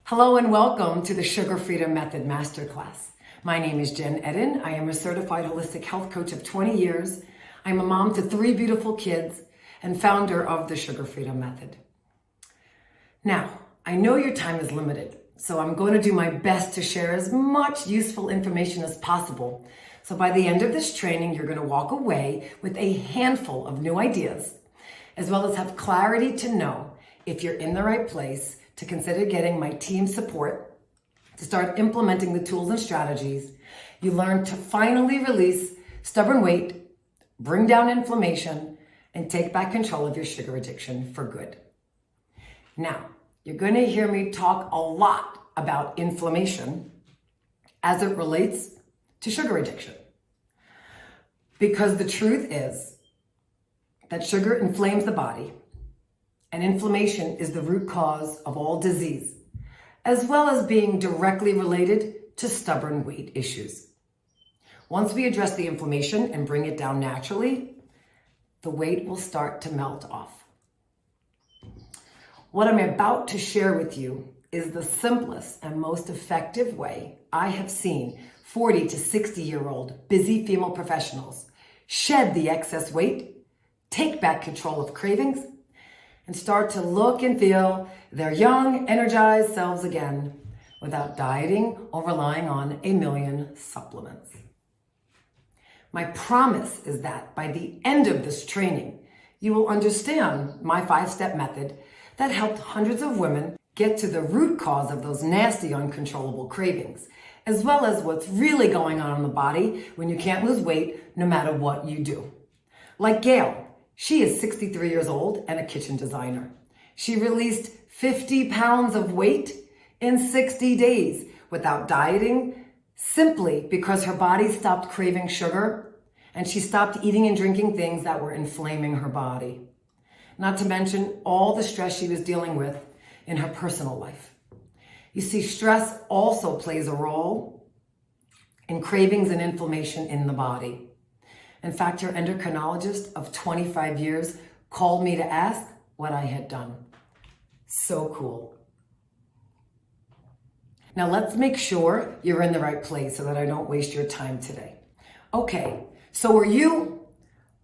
Hello and welcome to the Sugar Freedom Method Masterclass. My name is Jen Eden. I am a certified holistic health coach of 20 years. I'm a mom to 3 beautiful kids and founder of the Sugar Freedom Method. Now, I know your time is limited, so I'm going to do my best to share as much useful information as possible. So by the end of this training, you're going to walk away with a handful of new ideas, as well as have clarity to know if you're in the right place to consider getting my team's support to start implementing the tools and strategies you learn to finally release stubborn weight, bring down inflammation, and take back control of your sugar addiction for good. Now, you're going to hear me talk a lot about inflammation as it relates to sugar addiction. Because the truth is that sugar inflames the body, and inflammation is the root cause of all disease, as well as being directly related to stubborn weight issues. Once we address the inflammation and bring it down naturally, the weight will start to melt off. What I'm about to share with you is the simplest and most effective way I have seen 40 to 60-year-old busy female professionals shed the excess weight, take back control of cravings, and start to look and feel their young, energized selves again without dieting or relying on a million supplements. My promise is that by the end of this training, you will understand my 5-step method that helped hundreds of women get to the root cause of those nasty, uncontrollable cravings, as well as what's really going on in the body when you can't lose weight no matter what you do. Like Gail. She is 63 years old and a kitchen designer. She released 50 pounds of weight in 60 days without dieting, simply because her body stopped craving sugar and she stopped eating and drinking things that were inflaming her body. Not to mention all the stress she was dealing with in her personal life. You see, stress also plays a role in cravings and inflammation in the body. In fact, your endocrinologist of 25 years called me to ask what I had done. So cool. Now let's make sure you're in the right place so that I don't waste your time today. Okay, so are you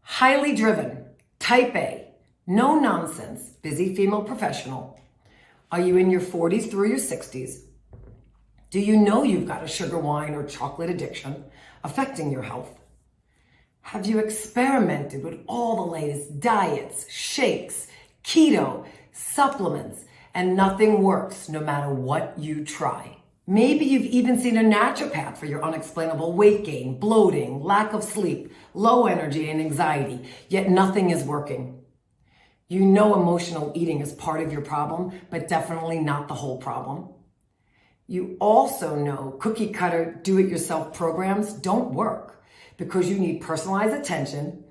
highly driven, type A, no nonsense, busy female professional? Are you in your 40s through your 60s? Do you know you've got a sugar, wine, or chocolate addiction affecting your health? Have you experimented with all the latest diets, shakes, keto, supplements, and nothing works no matter what you try? Maybe you've even seen a naturopath for your unexplainable weight gain, bloating, lack of sleep, low energy, and anxiety, yet nothing is working. You know emotional eating is part of your problem, but definitely not the whole problem. You also know cookie cutter, do-it-yourself programs don't work, because you need personalized attention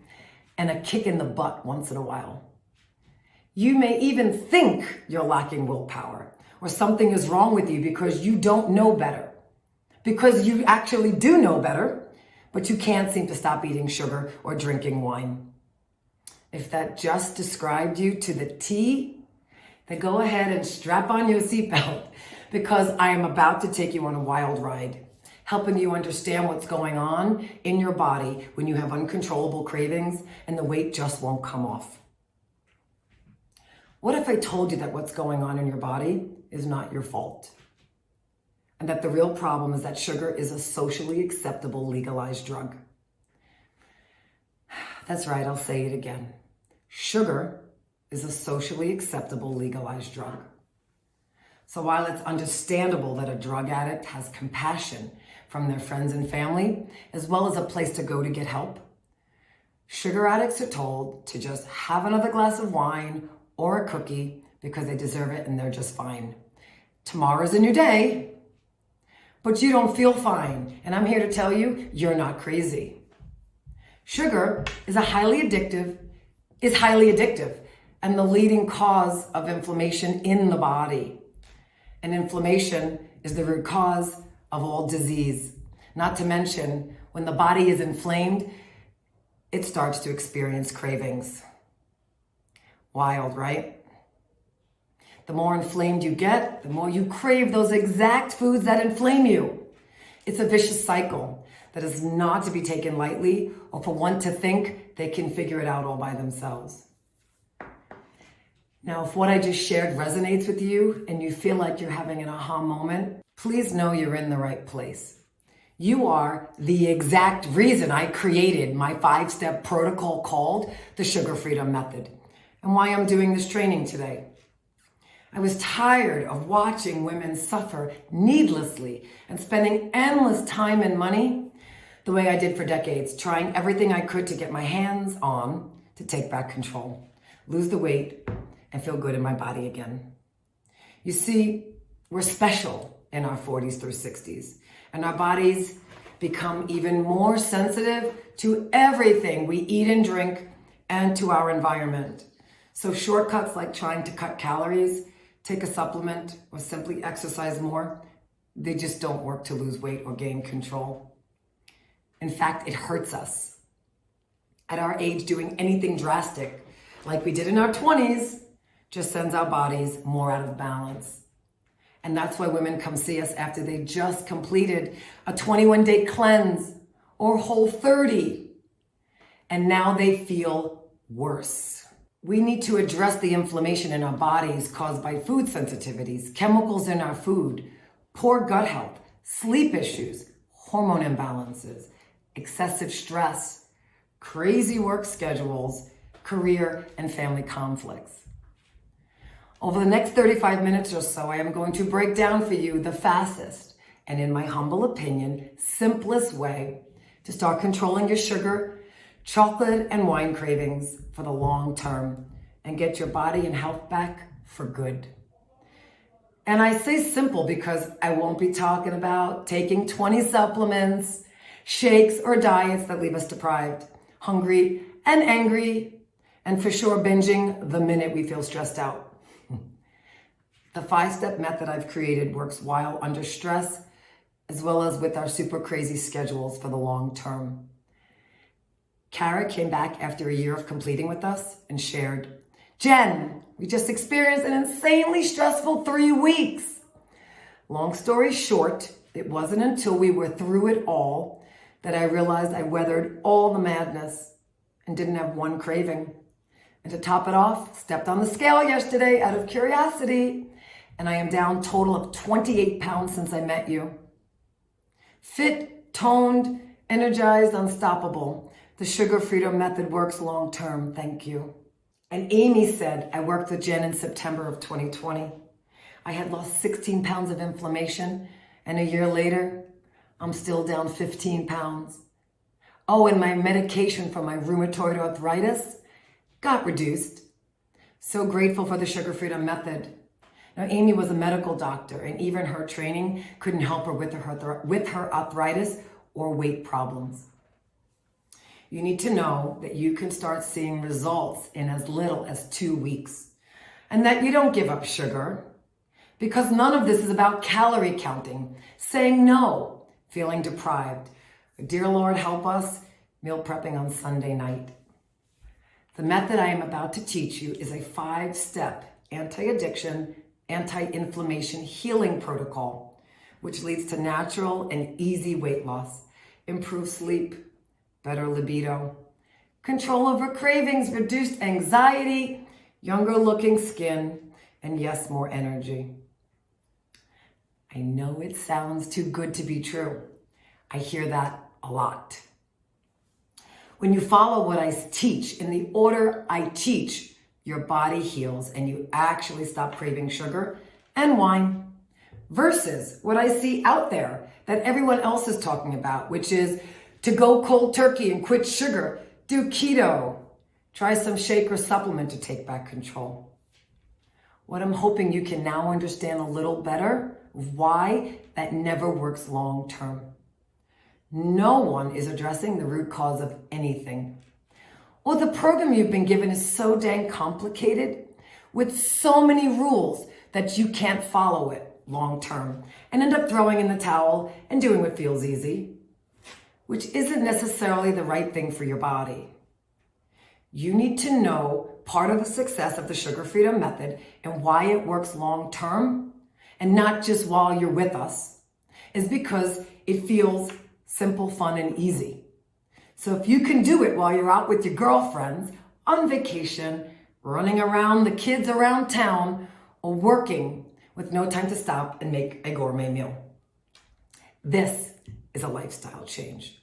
and a kick in the butt once in a while. You may even think you're lacking willpower or something is wrong with you because you don't know better. Because you actually do know better, but you can't seem to stop eating sugar or drinking wine. If that just described you to the T, then go ahead and strap on your seatbelt, because I am about to take you on a wild ride, helping you understand what's going on in your body when you have uncontrollable cravings and the weight just won't come off. What if I told you that what's going on in your body is not your fault? And that the real problem is that sugar is a socially acceptable legalized drug? That's right, I'll say it again. Sugar is a socially acceptable legalized drug. So while it's understandable that a drug addict has compassion from their friends and family, as well as a place to go to get help, sugar addicts are told to just have another glass of wine or a cookie because they deserve it and they're just fine. Tomorrow's a new day, but you don't feel fine. And I'm here to tell you, you're not crazy. Sugar is highly addictive, and the leading cause of inflammation in the body. And inflammation is the root cause of all disease. Not to mention, when the body is inflamed, it starts to experience cravings. Wild, right? The more inflamed you get, the more you crave those exact foods that inflame you. It's a vicious cycle that is not to be taken lightly or for one to think they can figure it out all by themselves. Now, if what I just shared resonates with you and you feel like you're having an aha moment, please know you're in the right place. You are the exact reason I created my 5-step protocol called the Sugar Freedom Method and why I'm doing this training today. I was tired of watching women suffer needlessly and spending endless time and money the way I did for decades, trying everything I could to get my hands on to take back control, lose the weight, and feel good in my body again. You see, we're special in our 40s through 60s, and our bodies become even more sensitive to everything we eat and drink and to our environment. So shortcuts like trying to cut calories, take a supplement, or simply exercise more, they just don't work to lose weight or gain control. In fact, it hurts us. At our age, doing anything drastic, like we did in our 20s, just sends our bodies more out of balance. And that's why women come see us after they just completed a 21-day cleanse or Whole30. And now they feel worse. We need to address the inflammation in our bodies caused by food sensitivities, chemicals in our food, poor gut health, sleep issues, hormone imbalances, excessive stress, crazy work schedules, career and family conflicts. Over the next 35 minutes or so, I am going to break down for you the fastest and, in my humble opinion, simplest way to start controlling your sugar, chocolate, and wine cravings for the long term and get your body and health back for good. And I say simple because I won't be talking about taking 20 supplements, shakes, or diets that leave us deprived, hungry, and angry, and for sure binging the minute we feel stressed out. The 5-step method I've created works while under stress, as well as with our super crazy schedules for the long term. Kara came back after a year of completing with us and shared, "Jen, we just experienced an insanely stressful 3 weeks. Long story short, it wasn't until we were through it all that I realized I weathered all the madness and didn't have one craving. And to top it off, stepped on the scale yesterday out of curiosity, and I am down a total of 28 pounds since I met you. Fit, toned, energized, unstoppable. The Sugar Freedom Method works long term, thank you." And Amy said, "I worked with Jen in September of 2020. I had lost 16 pounds of inflammation, and a year later, I'm still down 15 pounds. Oh, and my medication for my rheumatoid arthritis got reduced. So grateful for the Sugar Freedom Method." Now, Amy was a medical doctor, and even her training couldn't help her with her arthritis or weight problems. You need to know that you can start seeing results in as little as 2 weeks, and that you don't give up sugar, because none of this is about calorie counting, saying no, feeling deprived. Dear Lord, help us, meal prepping on Sunday night. The method I am about to teach you is a 5-step anti-addiction, anti-inflammation healing protocol, which leads to natural and easy weight loss, improved sleep, better libido, control over cravings, reduced anxiety, younger looking skin, and yes, more energy. I know it sounds too good to be true. I hear that a lot. When you follow what I teach in the order I teach, your body heals and you actually stop craving sugar and wine, versus what I see out there that everyone else is talking about, which is to go cold turkey and quit sugar, do keto, try some shake or supplement to take back control. What I'm hoping you can now understand a little better, why that never works long term. No one is addressing the root cause of anything. Or the program you've been given is so dang complicated with so many rules that you can't follow it long term and end up throwing in the towel and doing what feels easy, which isn't necessarily the right thing for your body. You need to know part of the success of the Sugar Freedom Method and why it works long term, and not just while you're with us, is because it feels simple, fun, and easy. So if you can do it while you're out with your girlfriends, on vacation, running around the kids around town, or working with no time to stop and make a gourmet meal, this is a lifestyle change.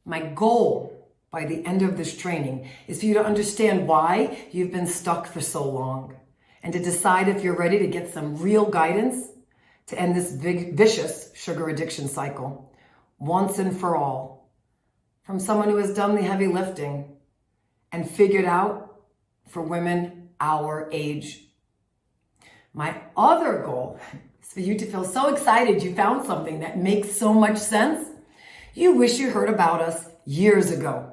My goal by the end of this training is for you to understand why you've been stuck for so long and to decide if you're ready to get some real guidance to end this big, vicious sugar addiction cycle once and for all, from someone who has done the heavy lifting and figured out for women our age. My other goal is for you to feel so excited you found something that makes so much sense, you wish you heard about us years ago.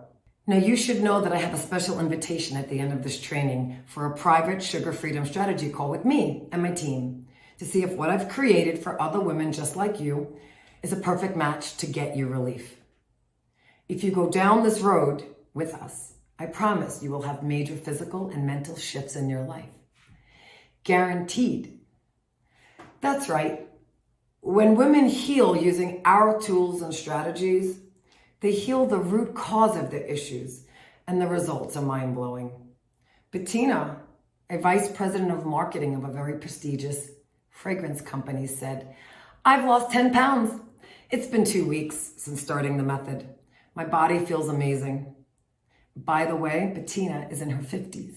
Now, you should know that I have a special invitation at the end of this training for a private sugar freedom strategy call with me and my team to see if what I've created for other women just like you is a perfect match to get you relief. If you go down this road with us, I promise you will have major physical and mental shifts in your life. Guaranteed. That's right. When women heal using our tools and strategies, they heal the root cause of their issues, and the results are mind-blowing. Bettina, a vice president of marketing of a very prestigious fragrance company, said, "I've lost 10 pounds. It's been 2 weeks since starting the method. My body feels amazing." By the way, Bettina is in her 50s.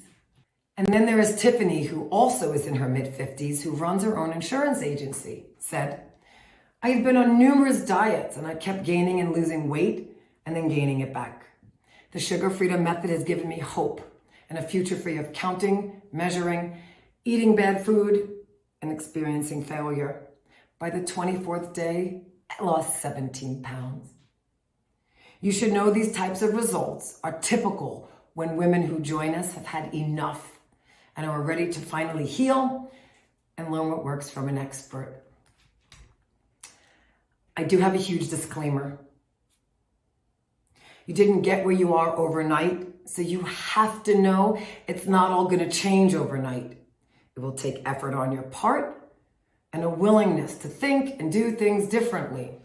And then there is Tiffany, who also is in her mid-50s, who runs her own insurance agency, said, "I've been on numerous diets and I kept gaining and losing weight and then gaining it back. The Sugar Freedom Method has given me hope and a future free of counting, measuring, eating bad food, and experiencing failure. By the 24th day, I lost 17 pounds." You should know these types of results are typical when women who join us have had enough and are ready to finally heal and learn what works from an expert. I do have a huge disclaimer. You didn't get where you are overnight, so you have to know it's not all going to change overnight. It will take effort on your part and a willingness to think and do things differently.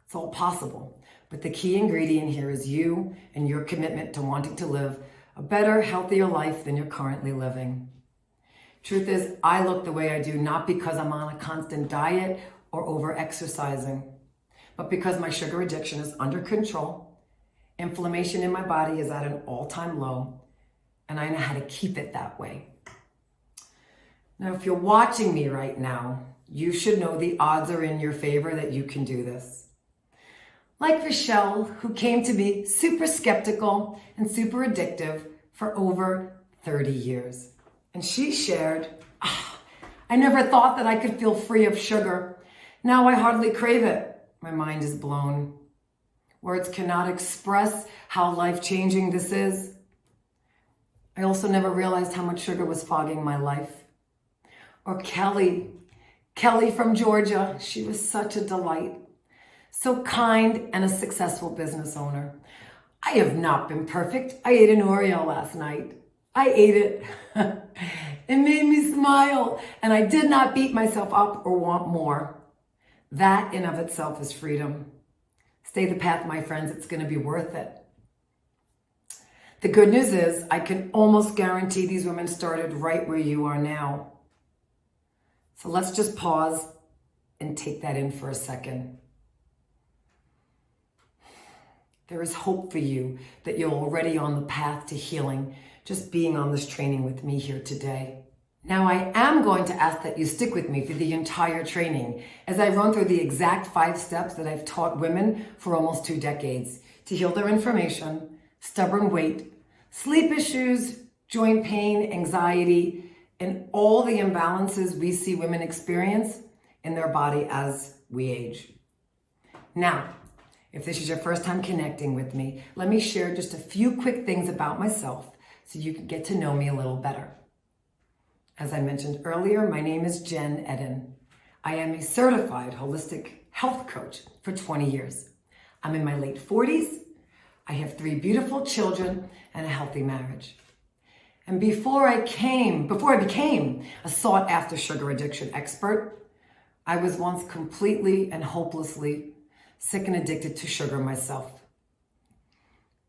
It's all possible, but the key ingredient here is you and your commitment to wanting to live a better, healthier life than you're currently living. Truth is, I look the way I do not because I'm on a constant diet or over-exercising, but because my sugar addiction is under control, inflammation in my body is at an all-time low, and I know how to keep it that way. Now, if you're watching me right now, you should know the odds are in your favor that you can do this. Like Rochelle, who came to be super skeptical and super addictive for over 30 years. And she shared, "I never thought that I could feel free of sugar. Now I hardly crave it. My mind is blown. Words cannot express how life-changing this is. I also never realized how much sugar was fogging my life." Or Kelly from Georgia, she was such a delight. So kind and a successful business owner. "I have not been perfect. I ate an Oreo last night. I ate it. It made me smile, and I did not beat myself up or want more." That in of itself is freedom. Stay the path, my friends. It's going to be worth it. The good news is I can almost guarantee these women started right where you are now. So let's just pause and take that in for a second. There is hope for you that you're already on the path to healing, just being on this training with me here today. Now, I am going to ask that you stick with me for the entire training as I run through the exact 5 steps that I've taught women for almost 2 decades to heal their inflammation, stubborn weight, sleep issues, joint pain, anxiety, and all the imbalances we see women experience in their body as we age. Now, if this is your first time connecting with me, let me share just a few quick things about myself so you can get to know me a little better. As I mentioned earlier, my name is Jen Eden. I am a certified holistic health coach for 20 years. I'm in my late 40s. I have 3 beautiful children and a healthy marriage. And before I became a sought after sugar addiction expert, I was once completely and hopelessly sick and addicted to sugar myself.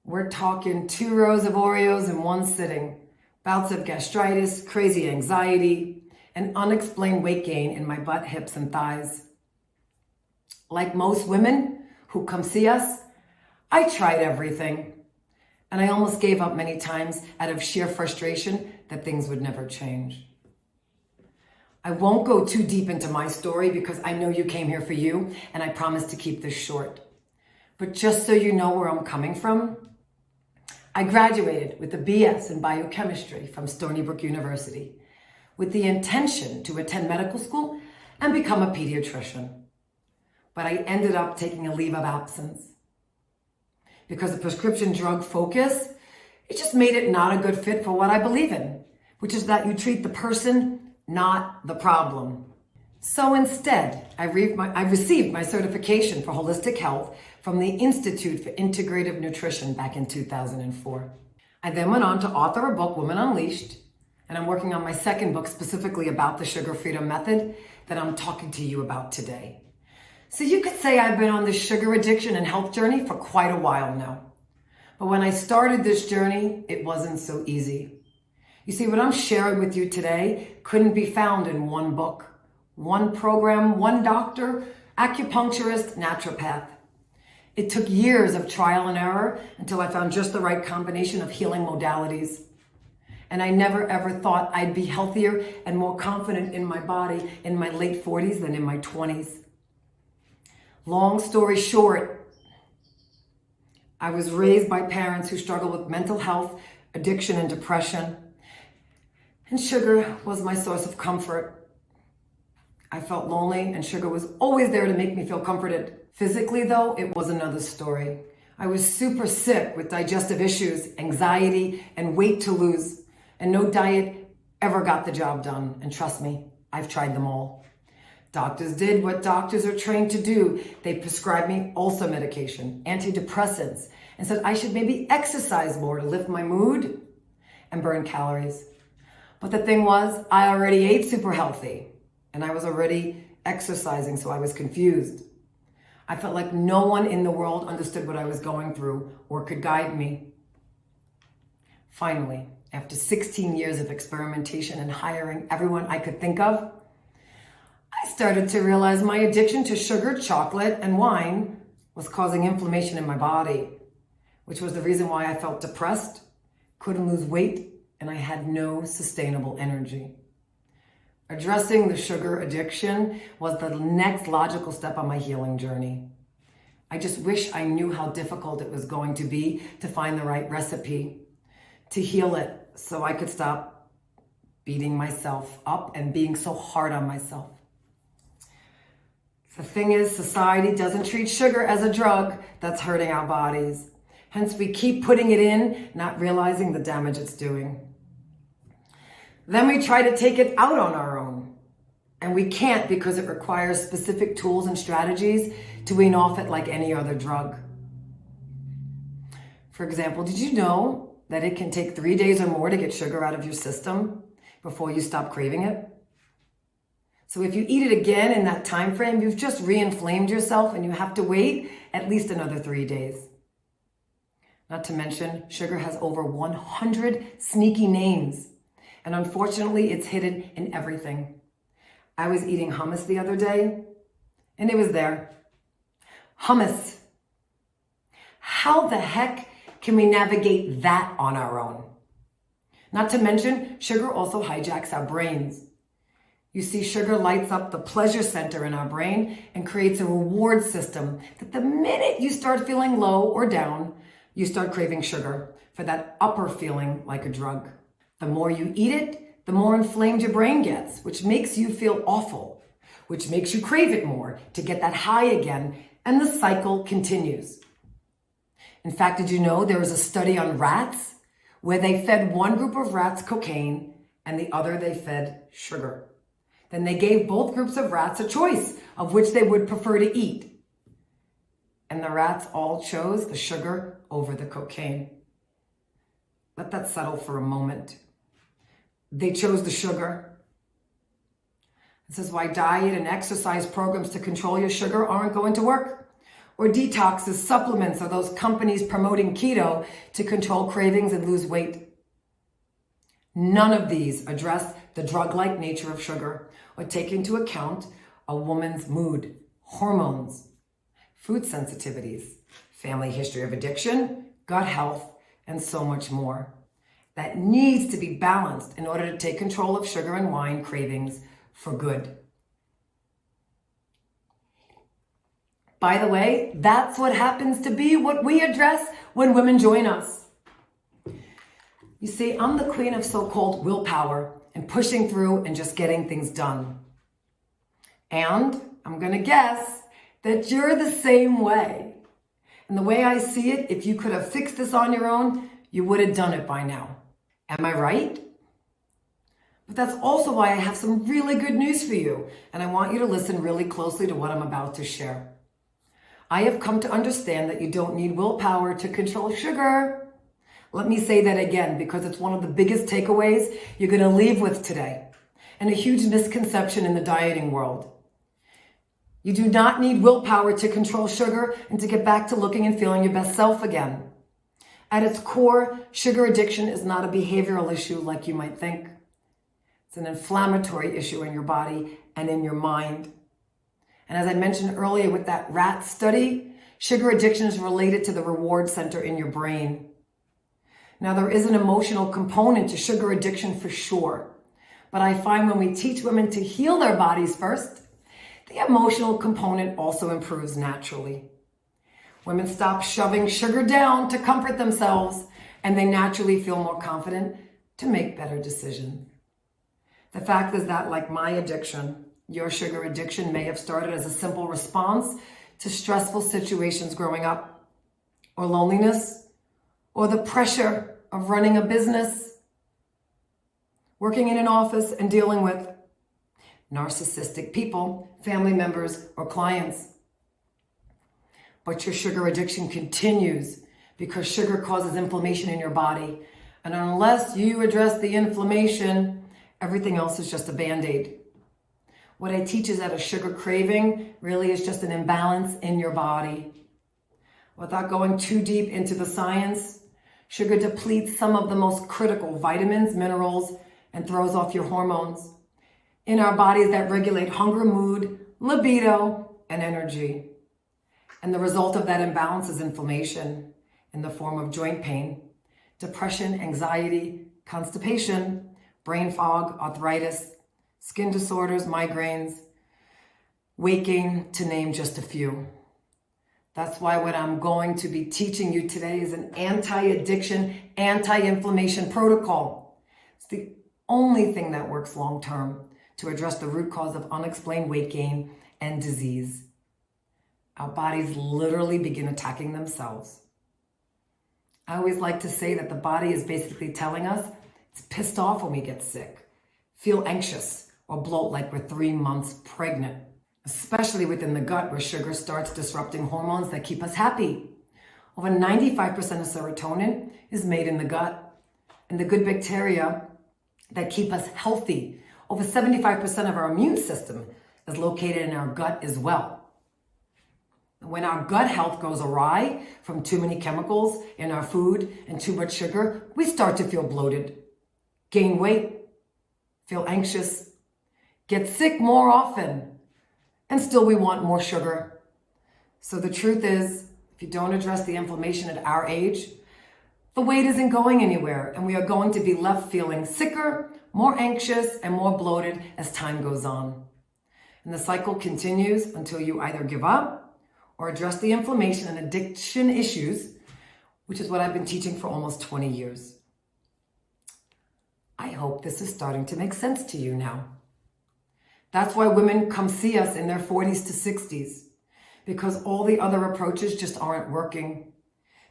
We're talking 2 rows of Oreos in one sitting, bouts of gastritis, crazy anxiety, and unexplained weight gain in my butt, hips, and thighs. Like most women who come see us, I tried everything. And I almost gave up many times out of sheer frustration that things would never change. I won't go too deep into my story because I know you came here for you, and I promise to keep this short. But just so you know where I'm coming from, I graduated with a BS in biochemistry from Stony Brook University with the intention to attend medical school and become a pediatrician. But I ended up taking a leave of absence. Because the prescription drug focus, it just made it not a good fit for what I believe in, which is that you treat the person, not the problem. So instead, I received my certification for holistic health from the Institute for Integrative Nutrition back in 2004. I then went on to author a book, Women Unleashed, and I'm working on my second book specifically about the sugar freedom method that I'm talking to you about today. So you could say I've been on this sugar addiction and health journey for quite a while now. But when I started this journey, it wasn't so easy. You see, what I'm sharing with you today couldn't be found in one book, one program, one doctor, acupuncturist, naturopath. It took years of trial and error until I found just the right combination of healing modalities. And I never ever thought I'd be healthier and more confident in my body in my late 40s than in my 20s. Long story short, I was raised by parents who struggled with mental health, addiction, and depression. And sugar was my source of comfort. I felt lonely, and sugar was always there to make me feel comforted. Physically, though, it was another story. I was super sick with digestive issues, anxiety, and weight to lose. And no diet ever got the job done. And trust me, I've tried them all. Doctors did what doctors are trained to do. They prescribed me ulcer medication, antidepressants, and said I should maybe exercise more to lift my mood and burn calories. But the thing was, I already ate super healthy, and I was already exercising, so I was confused. I felt like no one in the world understood what I was going through or could guide me. Finally, after 16 years of experimentation and hiring everyone I could think of, I started to realize my addiction to sugar, chocolate, and wine was causing inflammation in my body, which was the reason why I felt depressed, couldn't lose weight, and I had no sustainable energy. Addressing the sugar addiction was the next logical step on my healing journey. I just wish I knew how difficult it was going to be to find the right recipe to heal it so I could stop beating myself up and being so hard on myself. The thing is, society doesn't treat sugar as a drug that's hurting our bodies. Hence, we keep putting it in, not realizing the damage it's doing. Then we try to take it out on our own. And we can't because it requires specific tools and strategies to wean off it like any other drug. For example, did you know that it can take 3 days or more to get sugar out of your system before you stop craving it? So if you eat it again in that time frame, you've just re-inflamed yourself and you have to wait at least another 3 days. Not to mention, sugar has over 100 sneaky names. And unfortunately, it's hidden in everything. I was eating hummus the other day, and it was there. Hummus. How the heck can we navigate that on our own? Not to mention, sugar also hijacks our brains. You see, sugar lights up the pleasure center in our brain and creates a reward system that the minute you start feeling low or down, you start craving sugar for that upper feeling like a drug. The more you eat it, the more inflamed your brain gets, which makes you feel awful, which makes you crave it more to get that high again, and the cycle continues. In fact, did you know there was a study on rats where they fed one group of rats cocaine and the other they fed sugar? Then they gave both groups of rats a choice of which they would prefer to eat. And the rats all chose the sugar over the cocaine. Let that settle for a moment. they chose the sugar. This is why diet and exercise programs to control your sugar aren't going to work. Or detoxes, supplements, or those companies promoting keto to control cravings and lose weight. None of these address the drug-like nature of sugar or take into account a woman's mood, hormones, food sensitivities, family history of addiction, gut health, and so much more. That needs to be balanced in order to take control of sugar and wine cravings for good. By the way, that's what happens to be what we address when women join us. You see, I'm the queen of so-called willpower and pushing through and just getting things done. And I'm going to guess that you're the same way. And the way I see it, if you could have fixed this on your own, you would have done it by now. Am I right? But that's also why I have some really good news for you. And I want you to listen really closely to what I'm about to share. I have come to understand that you don't need willpower to control sugar. Let me say that again, because it's one of the biggest takeaways you're going to leave with today, and a huge misconception in the dieting world. You do not need willpower to control sugar and to get back to looking and feeling your best self again. At its core, sugar addiction is not a behavioral issue like you might think. It's an inflammatory issue in your body and in your mind. And as I mentioned earlier with that rat study, sugar addiction is related to the reward center in your brain. Now, there is an emotional component to sugar addiction for sure. But I find when we teach women to heal their bodies first, the emotional component also improves naturally. Women stop shoving sugar down to comfort themselves, and they naturally feel more confident to make better decisions. The fact is that, like my addiction, your sugar addiction may have started as a simple response to stressful situations growing up, or loneliness, or the pressure of running a business, working in an office and dealing with narcissistic people, family members, or clients. But your sugar addiction continues because sugar causes inflammation in your body. And unless you address the inflammation, everything else is just a Band-Aid. What I teach is that a sugar craving really is just an imbalance in your body. Without going too deep into the science, sugar depletes some of the most critical vitamins, minerals, and throws off your hormones in our bodies that regulate hunger, mood, libido, and energy. And the result of that imbalance is inflammation in the form of joint pain, depression, anxiety, constipation, brain fog, arthritis, skin disorders, migraines, weight gain, to name just a few. That's why what I'm going to be teaching you today is an anti-addiction, anti-inflammation protocol. It's the only thing that works long-term to address the root cause of unexplained weight gain and disease. Our bodies literally begin attacking themselves. I always like to say that the body is basically telling us it's pissed off when we get sick, feel anxious, or bloat like we're 3 months pregnant, especially within the gut where sugar starts disrupting hormones that keep us happy. Over 95% of serotonin is made in the gut, and the good bacteria that keep us healthy. Over 75% of our immune system is located in our gut as well. When our gut health goes awry from too many chemicals in our food and too much sugar, we start to feel bloated, gain weight, feel anxious, get sick more often, and still we want more sugar. So the truth is, if you don't address the inflammation at our age, the weight isn't going anywhere, and we are going to be left feeling sicker, more anxious, and more bloated as time goes on. And the cycle continues until you either give up or address the inflammation and addiction issues, which is what I've been teaching for almost 20 years. I hope this is starting to make sense to you now. That's why women come see us in their 40s to 60s, because all the other approaches just aren't working.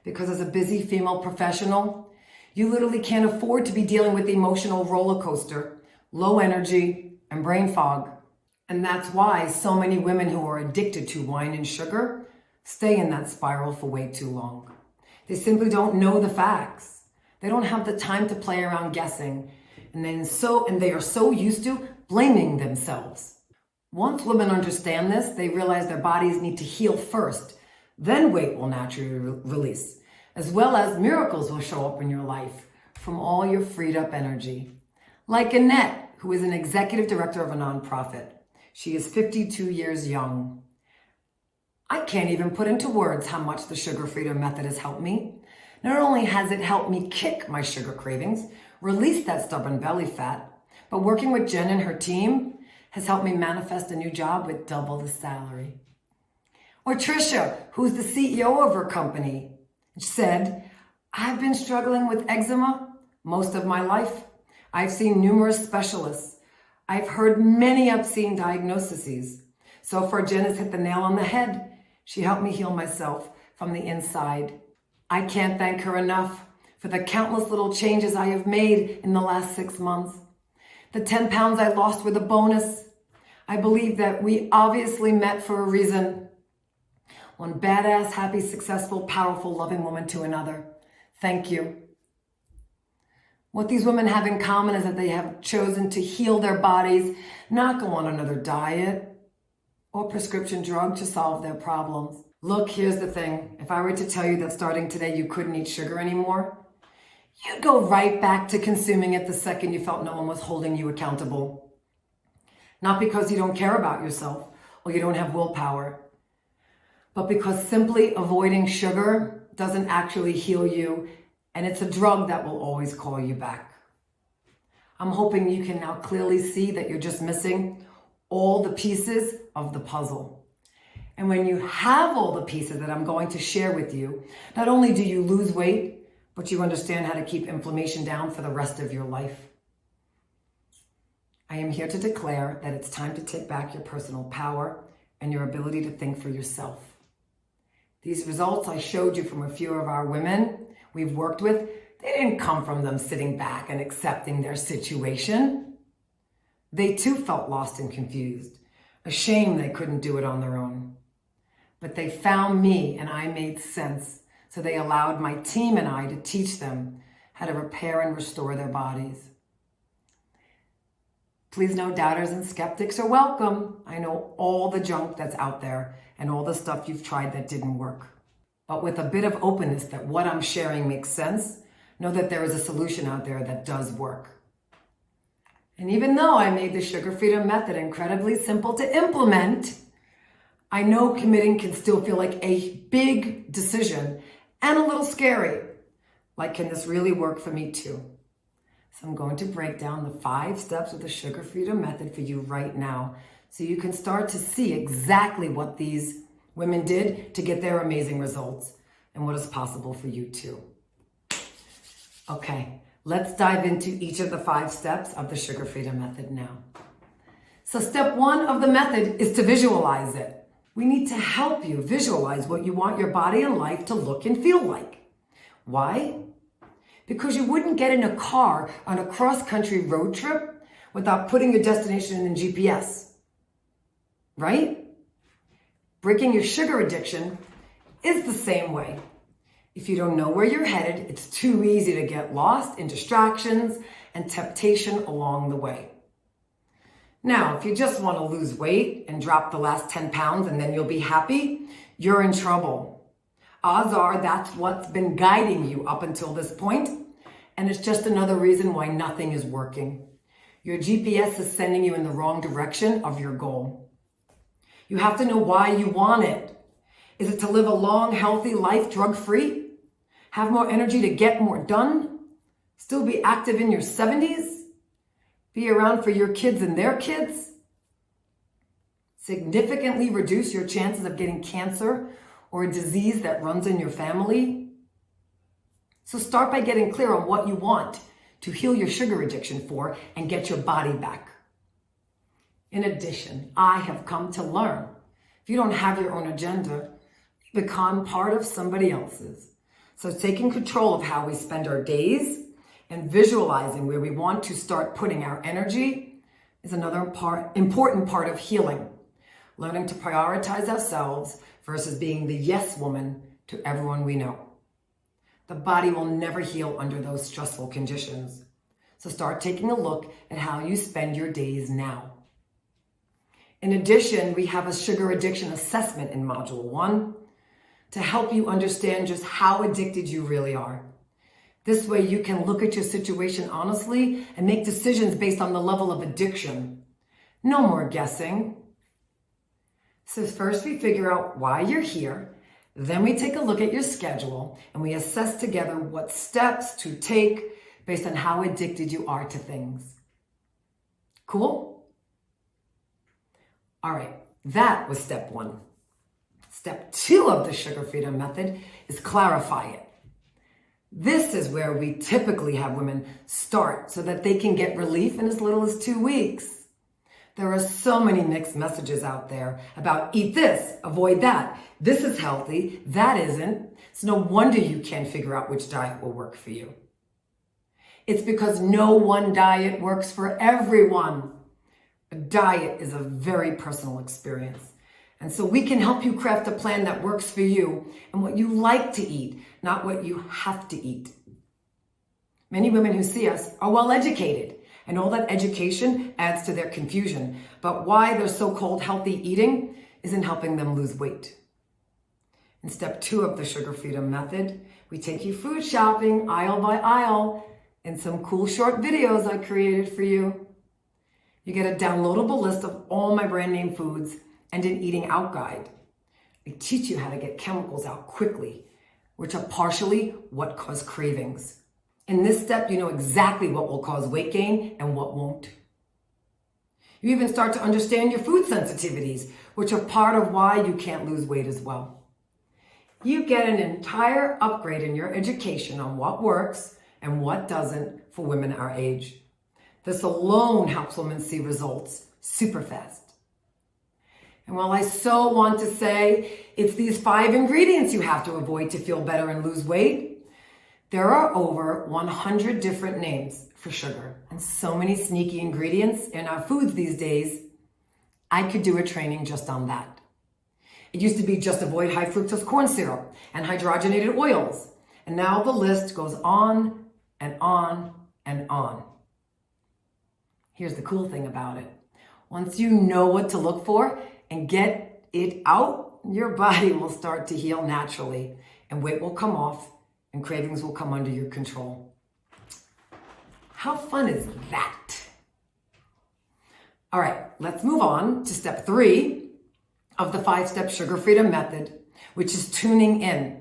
Because as a busy female professional, you literally can't afford to be dealing with the emotional roller coaster, low energy, and brain fog. And that's why so many women who are addicted to wine and sugar stay in that spiral for way too long. They simply don't know the facts. They don't have the time to play around guessing. and they are so used to blaming themselves. Once women understand this, they realize their bodies need to heal first. Then weight will naturally release, as well as miracles will show up in your life from all your freed up energy. Like Annette, who is an executive director of a nonprofit. She is 52 years young. I can't even put into words how much the Sugar Freedom Method has helped me. Not only has it helped me kick my sugar cravings, release that stubborn belly fat, but working with Jen and her team has helped me manifest a new job with double the salary. Or Trisha, who's the CEO of her company, said, I've been struggling with eczema most of my life. I've seen numerous specialists. I've heard many obscene diagnoses. So far, Jen has hit the nail on the head. She helped me heal myself from the inside. I can't thank her enough for the countless little changes I have made in the last 6 months. The 10 pounds I lost were the bonus. I believe that we obviously met for a reason. One badass, happy, successful, powerful, loving woman to another. Thank you. What these women have in common is that they have chosen to heal their bodies, not go on another diet or prescription drug to solve their problems. Look, here's the thing. If I were to tell you that starting today you couldn't eat sugar anymore, you'd go right back to consuming it the second you felt no one was holding you accountable. Not because you don't care about yourself or you don't have willpower, but because simply avoiding sugar doesn't actually heal you, and it's a drug that will always call you back. I'm hoping you can now clearly see that you're just missing all the pieces of the puzzle. And when you have all the pieces that I'm going to share with you, not only do you lose weight, but you understand how to keep inflammation down for the rest of your life. I am here to declare that it's time to take back your personal power and your ability to think for yourself. These results I showed you from a few of our women we've worked with, they didn't come from them sitting back and accepting their situation. They too felt lost and confused, ashamed they couldn't do it on their own. But they found me and I made sense, so they allowed my team and I to teach them how to repair and restore their bodies. Please know doubters and skeptics are welcome. I know all the junk that's out there and all the stuff you've tried that didn't work. But with a bit of openness that what I'm sharing makes sense, know that there is a solution out there that does work. And even though I made the Sugar Freedom Method incredibly simple to implement, I know committing can still feel like a big decision and a little scary. Like, can this really work for me too? So I'm going to break down the 5 steps of the Sugar Freedom Method for you right now, so you can start to see exactly what these women did to get their amazing results and what is possible for you too. Okay, let's dive into each of the 5 steps of the Sugar Freedom Method now. So step 1 of the method is to visualize it. We need to help you visualize what you want your body and life to look and feel like. Why? Because you wouldn't get in a car on a cross-country road trip without putting your destination in GPS, right? Breaking your sugar addiction is the same way. If you don't know where you're headed, it's too easy to get lost in distractions and temptation along the way. Now, if you just want to lose weight and drop the last 10 pounds and then you'll be happy, you're in trouble. Odds are that's what's been guiding you up until this point, and it's just another reason why nothing is working. Your GPS is sending you in the wrong direction of your goal. You have to know why you want it. Is it to live a long, healthy life drug-free? Have more energy to get more done? Still be active in your 70s? Be around for your kids and their kids? Significantly reduce your chances of getting cancer or a disease that runs in your family? So start by getting clear on what you want to heal your sugar addiction for and get your body back. In addition, I have come to learn, if you don't have your own agenda, you become part of somebody else's. So taking control of how we spend our days and visualizing where we want to start putting our energy is another important part of healing. Learning to prioritize ourselves versus being the yes woman to everyone we know. The body will never heal under those stressful conditions. So start taking a look at how you spend your days now. In addition, we have a sugar addiction assessment in Module 1 to help you understand just how addicted you really are. This way you can look at your situation honestly and make decisions based on the level of addiction. No more guessing. So first we figure out why you're here. Then we take a look at your schedule and we assess together what steps to take based on how addicted you are to things. Cool? All right, that was step 1. Step 2 of the sugar freedom method is clarify it. This is where we typically have women start so that they can get relief in as little as 2 weeks. There are so many mixed messages out there about eat this, avoid that. This is healthy, that isn't. It's no wonder you can't figure out which diet will work for you. It's because no one diet works for everyone. A diet is a very personal experience. And so we can help you craft a plan that works for you and what you like to eat, not what you have to eat. Many women who see us are well educated, and all that education adds to their confusion. But why their so-called healthy eating isn't helping them lose weight. In step 2 of the sugar freedom method, we take you food shopping aisle by aisle in some cool short videos I created for you. You get a downloadable list of all my brand name foods and an eating out guide. I teach you how to get chemicals out quickly, which are partially what cause cravings. In this step, you know exactly what will cause weight gain and what won't. You even start to understand your food sensitivities, which are part of why you can't lose weight as well. You get an entire upgrade in your education on what works and what doesn't for women our age. This alone helps women see results super fast. And while I so want to say it's these 5 ingredients you have to avoid to feel better and lose weight, there are over 100 different names for sugar and so many sneaky ingredients in our foods these days. I could do a training just on that. It used to be just avoid high fructose corn syrup and hydrogenated oils. And now the list goes on and on and on. Here's the cool thing about it. Once you know what to look for and get it out, your body will start to heal naturally and weight will come off and cravings will come under your control. How fun is that? All right, let's move on to step 3 of the 5-step sugar freedom method, which is tuning in.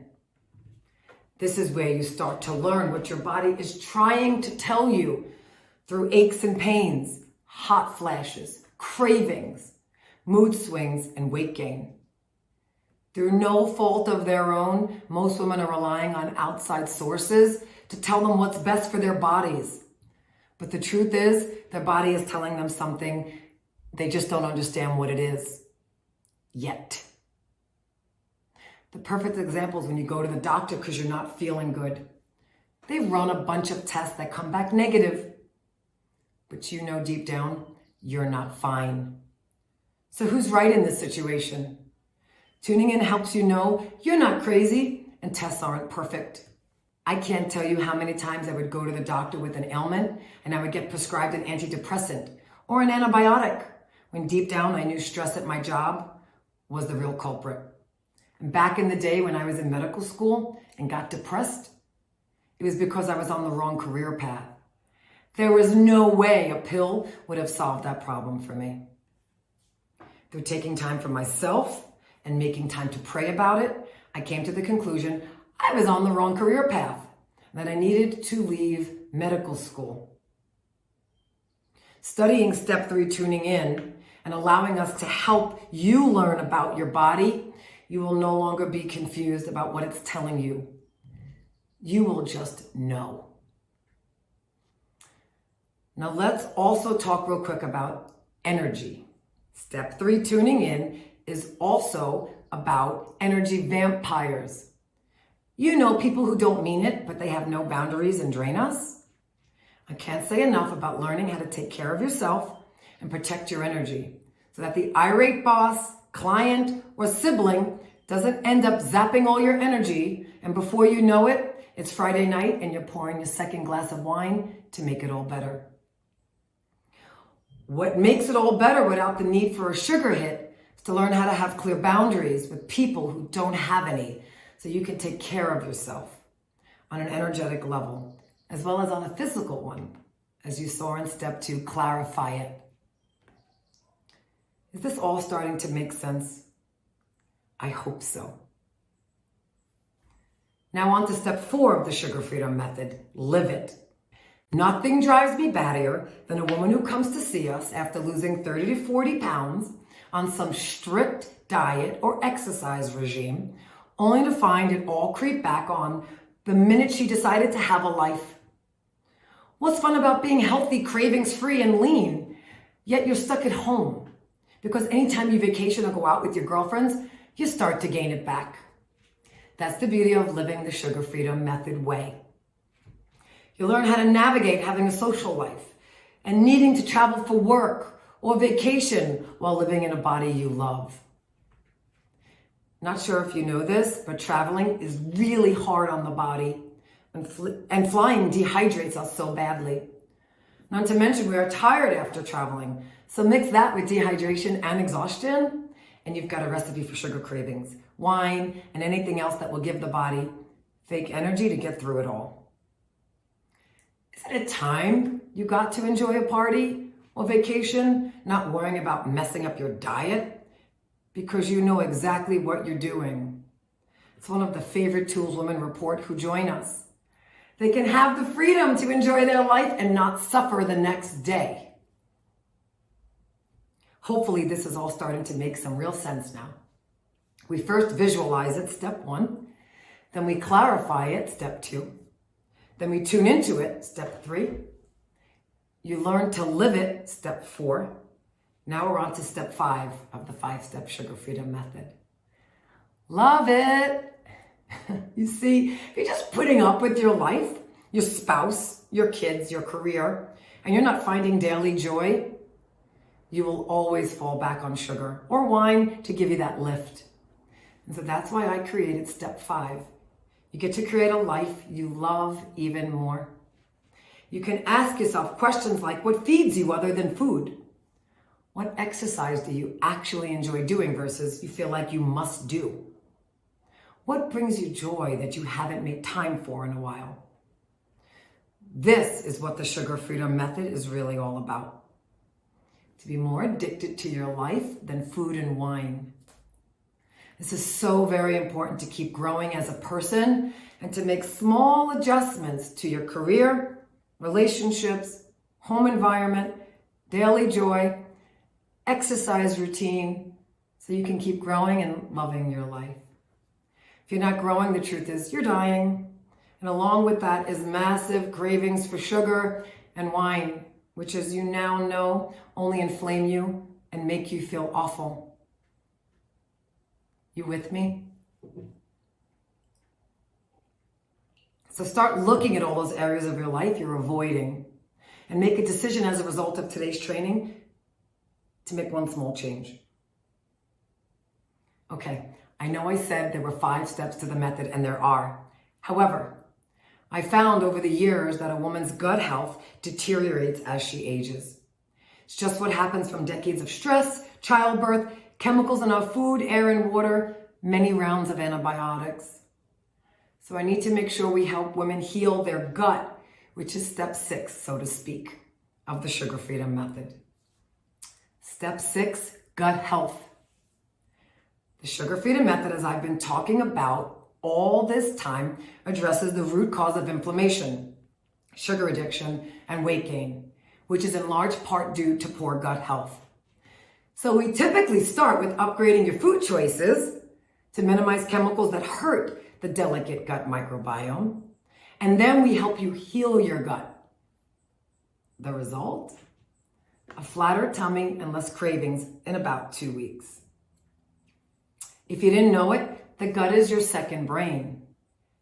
This is where you start to learn what your body is trying to tell you through aches and pains, hot flashes, cravings, mood swings, and weight gain. Through no fault of their own, most women are relying on outside sources to tell them what's best for their bodies. But the truth is, their body is telling them something, they just don't understand what it is yet. The perfect example is when you go to the doctor because you're not feeling good. They run a bunch of tests that come back negative, but you know deep down, you're not fine. So who's right in this situation? Tuning in helps you know you're not crazy and tests aren't perfect. I can't tell you how many times I would go to the doctor with an ailment and I would get prescribed an antidepressant or an antibiotic when deep down I knew stress at my job was the real culprit. And back in the day when I was in medical school and got depressed, it was because I was on the wrong career path. There was no way a pill would have solved that problem for me. Through taking time for myself and making time to pray about it, I came to the conclusion I was on the wrong career path, that I needed to leave medical school. Studying step 3, tuning in, and allowing us to help you learn about your body, you will no longer be confused about what it's telling you. You will just know. Now let's also talk real quick about energy. Step 3, tuning in, is also about energy vampires. You know, people who don't mean it, but they have no boundaries and drain us. I can't say enough about learning how to take care of yourself and protect your energy so that the irate boss, client, or sibling doesn't end up zapping all your energy, and before you know it, It's Friday night and you're pouring your second glass of wine to make it all better. What makes it all better without the need for a sugar hit is to learn how to have clear boundaries with people who don't have any, so you can take care of yourself on an energetic level, as well as on a physical one, as you saw in step 2, clarify it. Is this all starting to make sense? I hope so. Now on to step 4 of the Sugar Freedom Method, live it. Nothing drives me battier than a woman who comes to see us after losing 30 to 40 pounds on some strict diet or exercise regime, only to find it all creep back on the minute she decided to have a life. What's fun about being healthy, cravings-free, and lean, yet you're stuck at home? Because anytime you vacation or go out with your girlfriends, you start to gain it back. That's the beauty of living the Sugar Freedom Method way. You learn how to navigate having a social life and needing to travel for work or vacation while living in a body you love. Not sure if you know this, but traveling is really hard on the body, and flying dehydrates us so badly. Not to mention we are tired after traveling, so mix that with dehydration and exhaustion, and you've got a recipe for sugar cravings, wine, and anything else that will give the body fake energy to get through it all. Is it a time you got to enjoy a party or vacation, not worrying about messing up your diet? Because you know exactly what you're doing. It's one of the favorite tools women report who join us. They can have the freedom to enjoy their life and not suffer the next day. Hopefully this is all starting to make some real sense now. We first visualize it, step 1. Then we clarify it, step 2. Then we tune into it, step 3. You learn to live it, step 4. Now we're on to step 5 of the 5-step Sugar Freedom Method. Love it. You see, if you're just putting up with your life, your spouse, your kids, your career, and you're not finding daily joy, you will always fall back on sugar or wine to give you that lift. And so that's why I created step 5. You get to create a life you love even more. You can ask yourself questions like, what feeds you other than food? What exercise do you actually enjoy doing versus you feel like you must do? What brings you joy that you haven't made time for in a while? This is what the Sugar Freedom Method is really all about. To be more addicted to your life than food and wine. This is so very important to keep growing as a person and to make small adjustments to your career, relationships, home environment, daily joy, exercise routine, so you can keep growing and loving your life. If you're not growing, the truth is you're dying. And along with that is massive cravings for sugar and wine, which, as you now know, only inflame you and make you feel awful. You with me? So start looking at all those areas of your life you're avoiding and make a decision as a result of today's training to make one small change. Okay, I know I said there were 5 steps to the method, and there are. However, I found over the years that a woman's gut health deteriorates as she ages. It's just what happens from decades of stress, childbirth, chemicals in our food, air, and water, many rounds of antibiotics. So I need to make sure we help women heal their gut, which is step 6, so to speak, of the Sugar Freedom Method. Step 6, gut health. The Sugar Freedom Method, as I've been talking about all this time, addresses the root cause of inflammation, sugar addiction, and weight gain, which is in large part due to poor gut health. So we typically start with upgrading your food choices to minimize chemicals that hurt the delicate gut microbiome, and then we help you heal your gut. The result? A flatter tummy and less cravings in about 2 weeks. If you didn't know it, the gut is your second brain,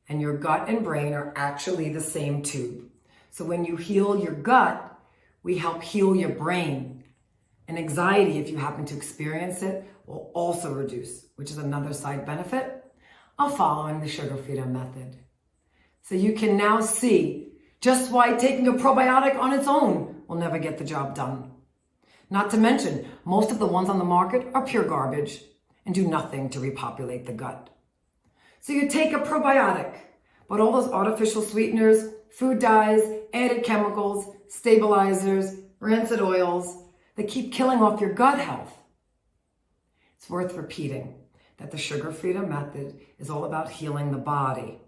and your gut and brain are actually the same tube. So when you heal your gut, we help heal your brain. And anxiety, if you happen to experience it, will also reduce, which is another side benefit of following the Sugar Freedom Method. So you can now see just why taking a probiotic on its own will never get the job done. Not to mention, most of the ones on the market are pure garbage and do nothing to repopulate the gut. So you take a probiotic, but all those artificial sweeteners, food dyes, added chemicals, stabilizers, rancid oils, they keep killing off your gut health. It's worth repeating that the Sugar Freedom Method is all about healing the body,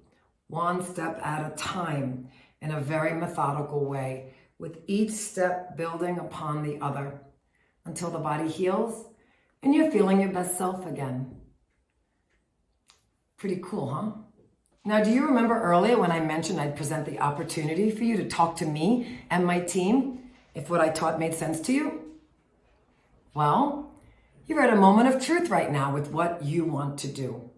one step at a time, in a very methodical way, with each step building upon the other, until the body heals and you're feeling your best self again. Pretty cool, huh? Now, do you remember earlier when I mentioned I'd present the opportunity for you to talk to me and my team if what I taught made sense to you? Well, you're at a moment of truth right now with what you want to do.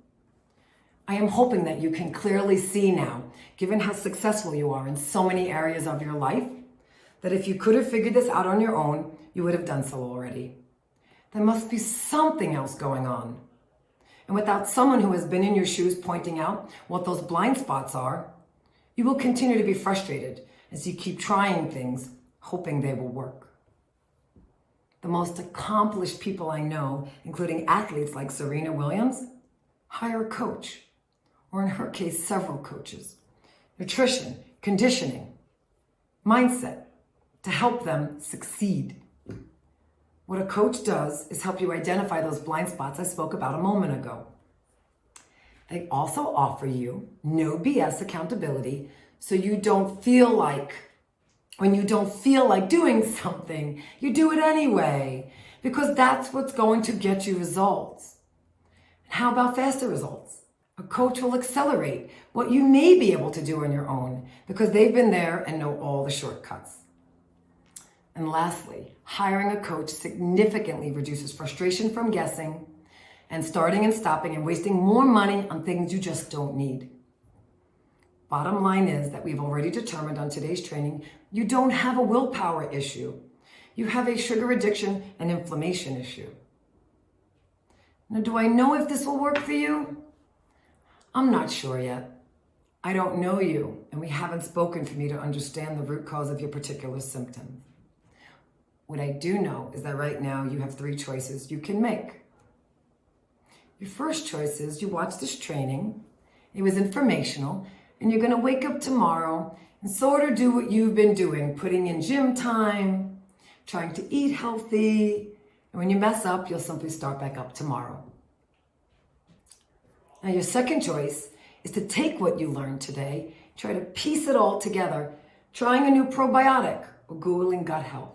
I am hoping that you can clearly see now, given how successful you are in so many areas of your life, that if you could have figured this out on your own, you would have done so already. There must be something else going on. And without someone who has been in your shoes pointing out what those blind spots are, you will continue to be frustrated as you keep trying things, hoping they will work. The most accomplished people I know, including athletes like Serena Williams, hire a coach, or in her case, several coaches. Nutrition, conditioning, mindset, to help them succeed. What a coach does is help you identify those blind spots I spoke about a moment ago. They also offer you no BS accountability, so you don't feel like, when you don't feel like doing something, you do it anyway, because that's what's going to get you results. And how about faster results? A coach will accelerate what you may be able to do on your own, because they've been there and know all the shortcuts. And lastly, hiring a coach significantly reduces frustration from guessing and starting and stopping and wasting more money on things you just don't need. Bottom line is that we've already determined on today's training, you don't have a willpower issue. You have a sugar addiction and inflammation issue. Now, do I know if this will work for you? I'm not sure yet. I don't know you, and we haven't spoken for me to understand the root cause of your particular symptoms. What I do know is that right now you have 3 choices you can make. Your first choice is you watch this training, it was informational, and you're gonna wake up tomorrow and sort of do what you've been doing, putting in gym time, trying to eat healthy, and when you mess up, you'll simply start back up tomorrow. Now your second choice is to take what you learned today, try to piece it all together, trying a new probiotic or Googling gut health,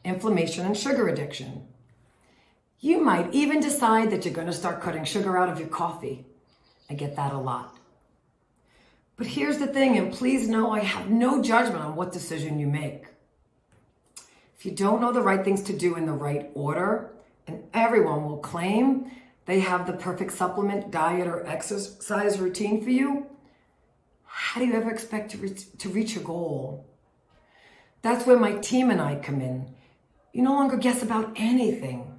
inflammation and sugar addiction. You might even decide that you're going to start cutting sugar out of your coffee. I get that a lot. But here's the thing, and please know I have no judgment on what decision you make. If you don't know the right things to do in the right order, and everyone will claim they have the perfect supplement, diet, or exercise routine for you, how do you ever expect to reach your goal? That's where my team and I come in. You no longer guess about anything.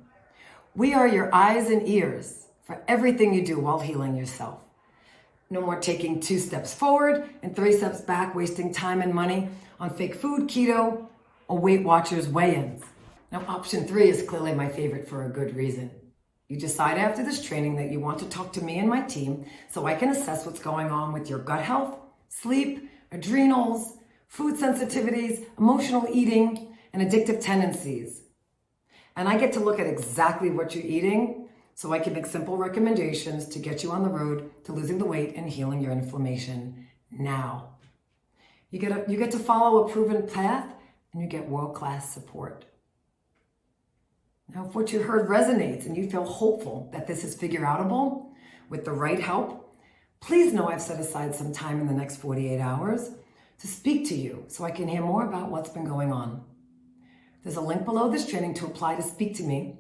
We are your eyes and ears for everything you do while healing yourself. No more taking 2 steps forward and 3 steps back, wasting time and money on fake food, keto, or Weight Watchers weigh-ins. Now, option 3 is clearly my favorite for a good reason. You decide after this training that you want to talk to me and my team so I can assess what's going on with your gut health, sleep, adrenals, food sensitivities, emotional eating, and addictive tendencies. And I get to look at exactly what you're eating so I can make simple recommendations to get you on the road to losing the weight and healing your inflammation now. You get to follow a proven path and you get world-class support. Now, if what you heard resonates and you feel hopeful that this is figure-outable with the right help, please know I've set aside some time in the next 48 hours to speak to you so I can hear more about what's been going on. There's a link below this training to apply to speak to me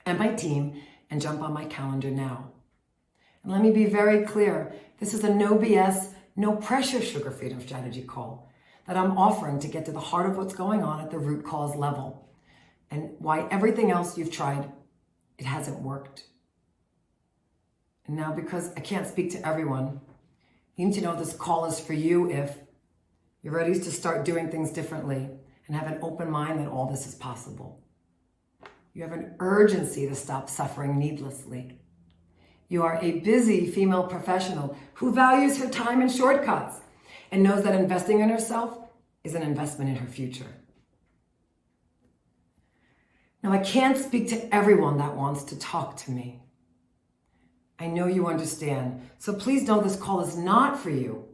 and my team and jump on my calendar now. And let me be very clear, this is a no BS, no pressure sugar freedom strategy call that I'm offering to get to the heart of what's going on at the root cause level and why everything else you've tried, it hasn't worked. And now, because I can't speak to everyone, You need to know this call is for you if you're ready to start doing things differently and have an open mind that all this is possible. You have an urgency to stop suffering needlessly. You are a busy female professional who values her time and shortcuts and knows that investing in herself is an investment in her future. Now, I can't speak to everyone that wants to talk to me. I know you understand, so please know this call is not for you.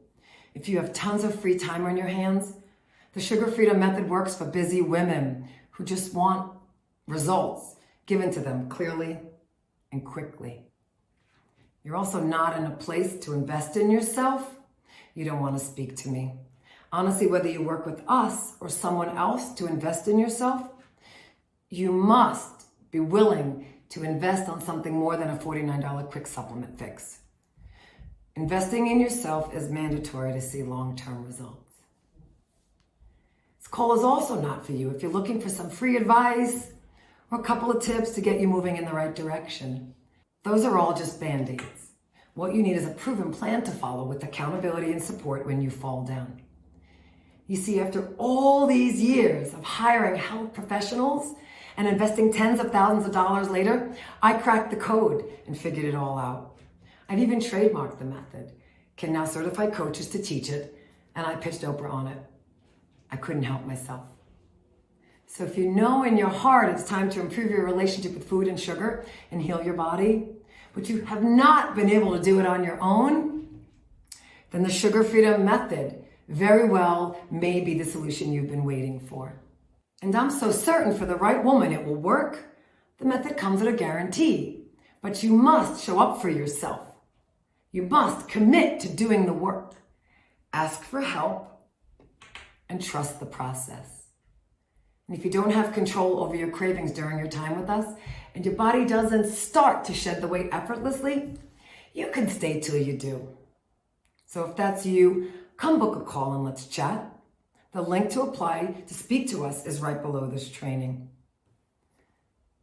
If you have tons of free time on your hands, the Sugar Freedom Method works for busy women who just want results given to them clearly and quickly. You're also not in a place to invest in yourself. You don't want to speak to me. Honestly, whether you work with us or someone else to invest in yourself, you must be willing to invest on something more than a $49 quick supplement fix. Investing in yourself is mandatory to see long-term results. This call is also not for you if you're looking for some free advice or a couple of tips to get you moving in the right direction. Those are all just Band-Aids. What you need is a proven plan to follow with accountability and support when you fall down. You see, after all these years of hiring health professionals and investing tens of thousands of dollars later, I cracked the code and figured it all out. I've even trademarked the method, can now certify coaches to teach it, and I pitched Oprah on it. I couldn't help myself. So if you know in your heart it's time to improve your relationship with food and sugar and heal your body, but you have not been able to do it on your own, then the Sugar Freedom Method very well may be the solution you've been waiting for. And I'm so certain for the right woman it will work. The method comes at a guarantee, but you must show up for yourself. You must commit to doing the work. Ask for help and trust the process. And if you don't have control over your cravings during your time with us and your body doesn't start to shed the weight effortlessly, you can stay till you do. So if that's you, come book a call and let's chat. The link to apply to speak to us is right below this training.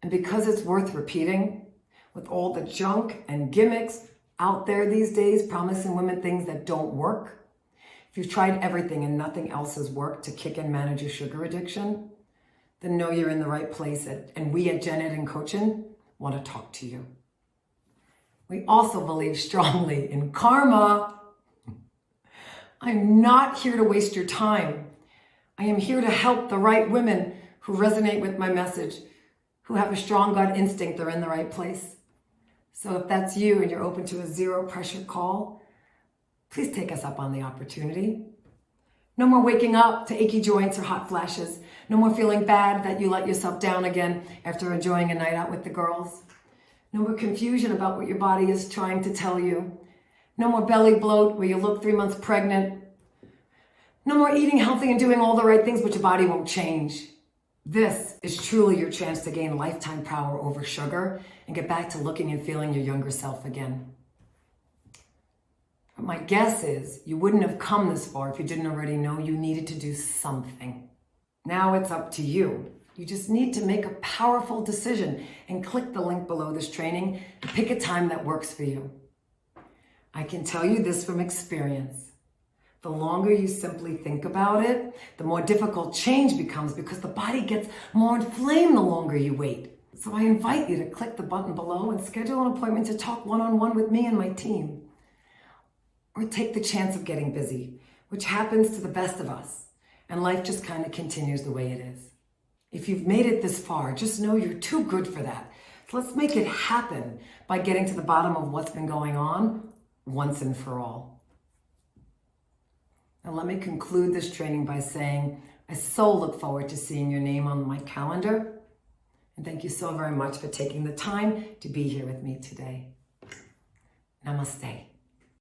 And because it's worth repeating, with all the junk and gimmicks out there these days promising women things that don't work, if you've tried everything and nothing else has worked to kick and manage your sugar addiction, then know you're in the right place. And we at Gen Ed and Coaching want to talk to you. We also believe strongly in karma. I'm not here to waste your time. I am here to help the right women who resonate with my message, who have a strong gut instinct they're in the right place. So if that's you and you're open to a zero pressure call, please take us up on the opportunity. No more waking up to achy joints or hot flashes. No more feeling bad that you let yourself down again after enjoying a night out with the girls. No more confusion about what your body is trying to tell you. No more belly bloat where you look 3 months pregnant. No more eating healthy and doing all the right things, but your body won't change. This is truly your chance to gain lifetime power over sugar and get back to looking and feeling your younger self again. But my guess is you wouldn't have come this far if you didn't already know you needed to do something. Now it's up to you. You just need to make a powerful decision and click the link below this training and pick a time that works for you. I can tell you this from experience. The longer you simply think about it, the more difficult change becomes because the body gets more inflamed the longer you wait. So I invite you to click the button below and schedule an appointment to talk one-on-one with me and my team. Or take the chance of getting busy, which happens to the best of us, and life just kind of continues the way it is. If you've made it this far, just know you're too good for that. So let's make it happen by getting to the bottom of what's been going on once and for all. Now let me conclude this training by saying I so look forward to seeing your name on my calendar. And thank you so very much for taking the time to be here with me today. Namaste.